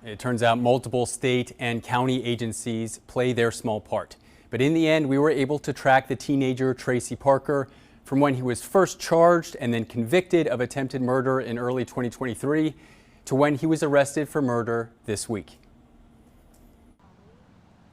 It turns out multiple state and county agencies play their small part. But in the end, we were able to track the teenager Tracy Parker from when he was first charged and then convicted of attempted murder in early 2023 to when he was arrested for murder this week.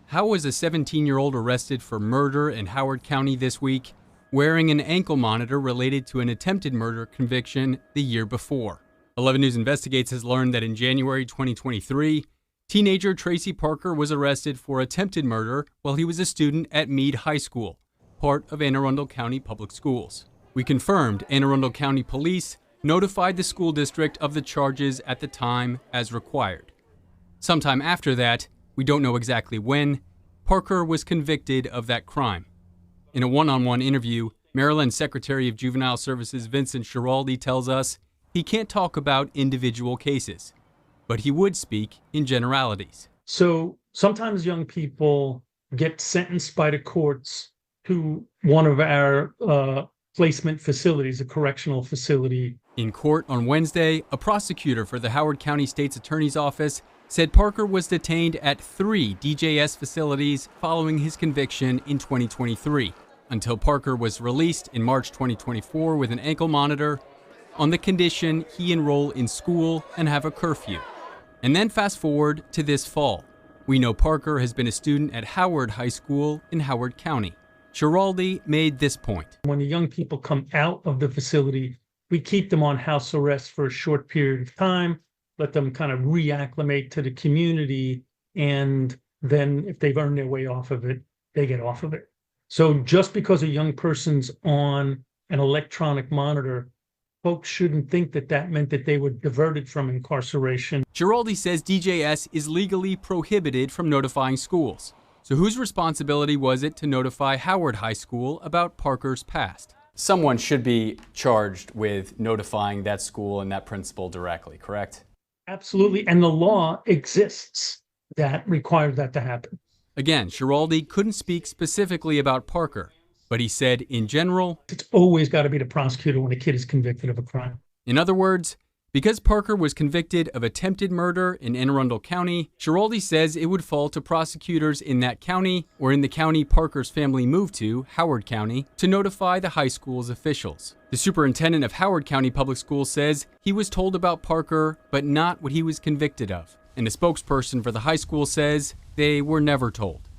How was a 17-year-old arrested for murder in Howard County this week, wearing an ankle monitor related to an attempted murder conviction the year before? 11 News Investigates has learned that in January 2023, teenager Tracy Parker was arrested for attempted murder while he was a student at Meade High School, part of Anne Arundel County Public Schools. We confirmed Anne Arundel County Police notified the school district of the charges at the time as required. Sometime after that, we don't know exactly when, Parker was convicted of that crime. In a one-on-one interview, Maryland Secretary of Juvenile Services Vincent Schiraldi tells us he can't talk about individual cases, but he would speak in generalities. So sometimes young people get sentenced by the courts to one of our placement facilities, a correctional facility. In court on Wednesday, a prosecutor for the Howard County State's Attorney's Office said Parker was detained at 3 DJS facilities following his conviction in 2023, until Parker was released in March 2024 with an ankle monitor on the condition he enroll in school and have a curfew. And then fast forward to this fall. We know Parker has been a student at Howard High School in Howard County. Schiraldi made this point. When the young people come out of the facility, we keep them on house arrest for a short period of time, let them kind of reacclimate to the community, and then if they've earned their way off of it, they get off of it. So just because a young person's on an electronic monitor, folks shouldn't think that that meant that they were diverted from incarceration. Schiraldi says DJS is legally prohibited from notifying schools. So whose responsibility was it to notify Howard High School about Parker's past? Someone should be charged with notifying that school and that principal directly, correct? Absolutely, and the law exists that requires that to happen. Again, Schiraldi couldn't speak specifically about Parker, but he said in general, it's always got to be the prosecutor when a kid is convicted of a crime. In other words, because Parker was convicted of attempted murder in Anne Arundel County, Schiraldi says it would fall to prosecutors in that county or in the county Parker's family moved to, Howard County, to notify the high school's officials. The superintendent of Howard County Public Schools says he was told about Parker, but not what he was convicted of. And a spokesperson for the high school says they were never told.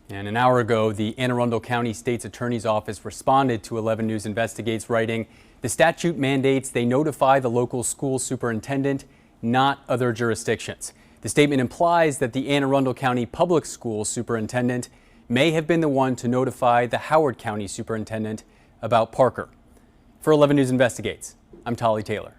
And an hour ago, the Anne Arundel County State's Attorney's Office responded to 11 News Investigates, writing, "The statute mandates they notify the local school superintendent, not other jurisdictions." The statement implies that the Anne Arundel County Public Schools superintendent may have been the one to notify the Howard County superintendent about Parker. For 11 News Investigates, I'm Tolly Taylor.